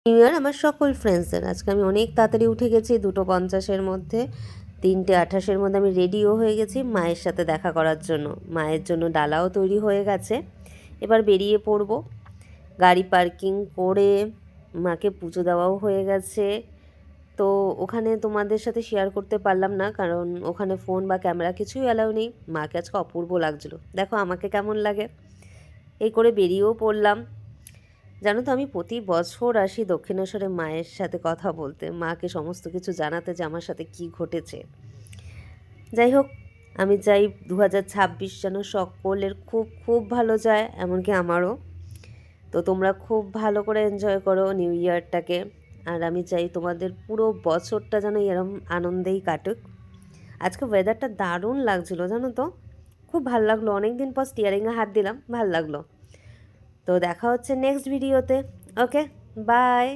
New year আমার সকল ফ্রেন্ডসদের। আজকে আমি অনেক তাড়াতাড়ি উঠে গেছি, 2:50-এর মধ্যে, 3:28-এর মধ্যে আমি রেডিও হয়ে গেছি মায়ের সাথে দেখা করার জন্য। মায়ের জন্য ডালাও তৈরি হয়ে গেছে, এবার বেরিয়ে পড়ব। গাড়ি পার্কিং করে মাকে পুজো দেওয়াও হয়ে গেছে। তো ওখানে তোমাদের সাথে শেয়ার করতে পারলাম না, কারণ ওখানে ফোন বা ক্যামেরা কিছুই অ্যালাউ নেই। মাকে আজকে অপূর্ব লাগছিলো, দেখো আমাকে কেমন লাগে। এই করে বেরিয়েও পড়লাম। জানো তো, আমি প্রতি বছর আসি দক্ষিণেশ্বরে মায়ের সাথে কথা বলতে, মাকে সমস্ত কিছু জানাতে যে আমার সাথে কি ঘটেছে। যাই হোক, আমি চাই 2026 যেন সকলের খুব খুব ভালো যায়, এমনকি আমারও। তো তোমরা খুব ভালো করে এনজয় করো নিউ ইয়ারটাকে, আর আমি চাই তোমাদের পুরো বছরটা যেন এরম আনন্দেই কাটুক। আজকে ওয়েদারটা দারুণ লাগছিলো জানো তো, খুব ভাল লাগলো। অনেক দিন পর স্টিয়ারিংয়ে হাত দিলাম, ভাল লাগলো। তো দেখা হচ্ছে নেক্সট ভিডিওতে। ওকে, বাই।